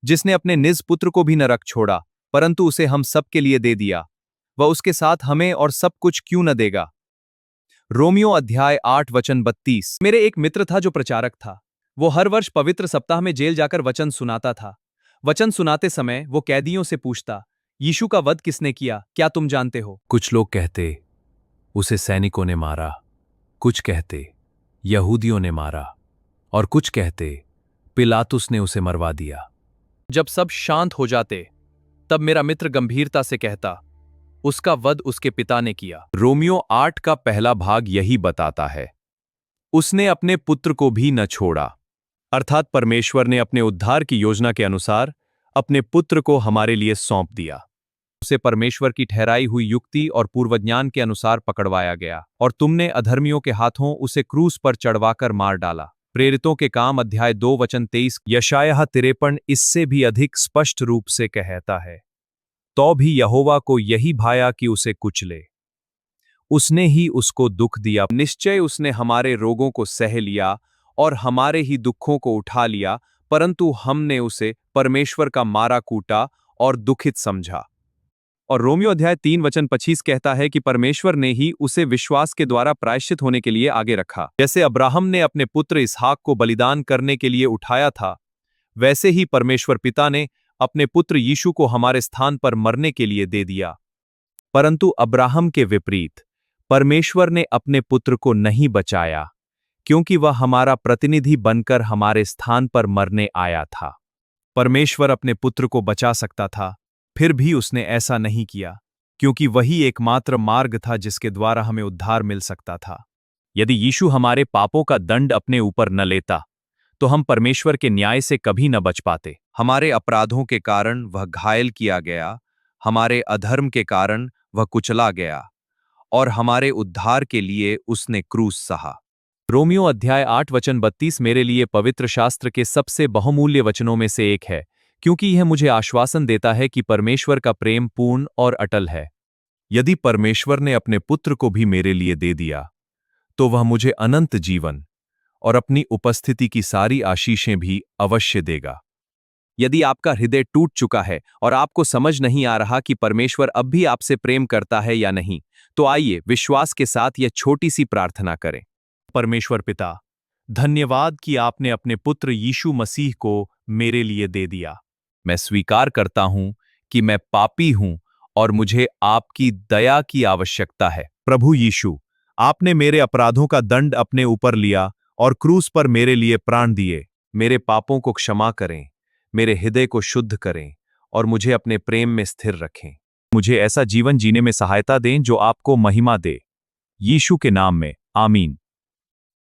जिसने अपने निज पुत्र को भी न रख छोड़ा, परंतु उसे हम सब के लिए दे दिया, वह उसके साथ हमें और सब कुछ क्यों न देगा। रोमियो अध्याय 8 वचन 32। मेरे एक मित्र था जो प्रचारक था। वो हर वर्ष पवित्र सप्ताह में जेल जाकर वचन सुनाता था। वचन सुनाते समय वो कैदियों से पूछता, यीशु का वध किसने किया, क्या तुम जानते हो? कुछ लोग कहते, उसे सैनिकों ने मारा, कुछ कहते यहूदियों ने मारा, और कुछ कहते पिलातुस ने उसे मरवा दिया। जब सब शांत हो जाते, तब मेरा मित्र गंभीरता से कहता, उसका वध उसके पिता ने किया। रोमियो 8 का पहला भाग यही बताता है। उसने अपने पुत्र को भी न छोड़ा, अर्थात परमेश्वर ने अपने उद्धार की योजना के अनुसार अपने पुत्र को हमारे लिए सौंप दिया। उसे परमेश्वर की ठहराई हुई युक्ति और पूर्वज्ञान के अनुसार पकड़वाया गया, और तुमने अधर्मियों के हाथों उसे क्रूस पर चढ़वाकर मार डाला। प्रेरितों के काम अध्याय 2 वचन 23। यशायाह 53 इससे भी अधिक स्पष्ट रूप से कहता है, तो भी यहोवा को यही भाया कि उसे कुचले, उसने ही उसको दुख दिया। निश्चय उसने हमारे रोगों को सह लिया और हमारे ही दुखों को उठा लिया, परंतु हमने उसे परमेश्वर का मारा कूटा और दुखित समझा। और रोमियो अध्याय 3 वचन 25 कहता है कि परमेश्वर ने ही उसे विश्वास के द्वारा प्रायश्चित होने के लिए आगे रखा। जैसे अब्राहम ने अपने पुत्र इसहाक को बलिदान करने के लिए उठाया था, वैसे ही परमेश्वर पिता ने अपने पुत्र यीशु को हमारे स्थान पर मरने के लिए दे दिया। परंतु अब्राहम के विपरीत परमेश्वर ने अपने पुत्र को नहीं बचाया, क्योंकि वह हमारा प्रतिनिधि बनकर हमारे स्थान पर मरने आया था। परमेश्वर अपने पुत्र को बचा सकता था, फिर भी उसने ऐसा नहीं किया, क्योंकि वही एकमात्र मार्ग था जिसके द्वारा हमें उद्धार मिल सकता था। यदि यीशु हमारे पापों का दंड अपने ऊपर न लेता, तो हम परमेश्वर के न्याय से कभी न बच पाते। हमारे अपराधों के कारण वह घायल किया गया, हमारे अधर्म के कारण वह कुचला गया, और हमारे उद्धार के लिए उसने क्रूस सहा। रोमियो अध्याय 8 वचन 32 मेरे लिए पवित्र शास्त्र के सबसे बहुमूल्य वचनों में से एक है, क्योंकि यह मुझे आश्वासन देता है कि परमेश्वर का प्रेम पूर्ण और अटल है। यदि परमेश्वर ने अपने पुत्र को भी मेरे लिए दे दिया, तो वह मुझे अनंत जीवन और अपनी उपस्थिति की सारी आशीषें भी अवश्य देगा। यदि आपका हृदय टूट चुका है और आपको समझ नहीं आ रहा कि परमेश्वर अब भी आपसे प्रेम करता है या नहीं, तो आइए विश्वास के साथ यह छोटी सी प्रार्थना करें। परमेश्वर पिता, धन्यवाद कि आपने अपने पुत्र यीशु मसीह को मेरे लिए दे दिया। मैं स्वीकार करता हूं कि मैं पापी हूं और मुझे आपकी दया की आवश्यकता है। प्रभु यीशु, आपने मेरे अपराधों का दंड अपने ऊपर लिया और क्रूस पर मेरे लिए प्राण दिए। मेरे पापों को क्षमा करें, मेरे हृदय को शुद्ध करें और मुझे अपने प्रेम में स्थिर रखें। मुझे ऐसा जीवन जीने में सहायता दें जो आपको महिमा दे। यीशु के नाम में, आमीन।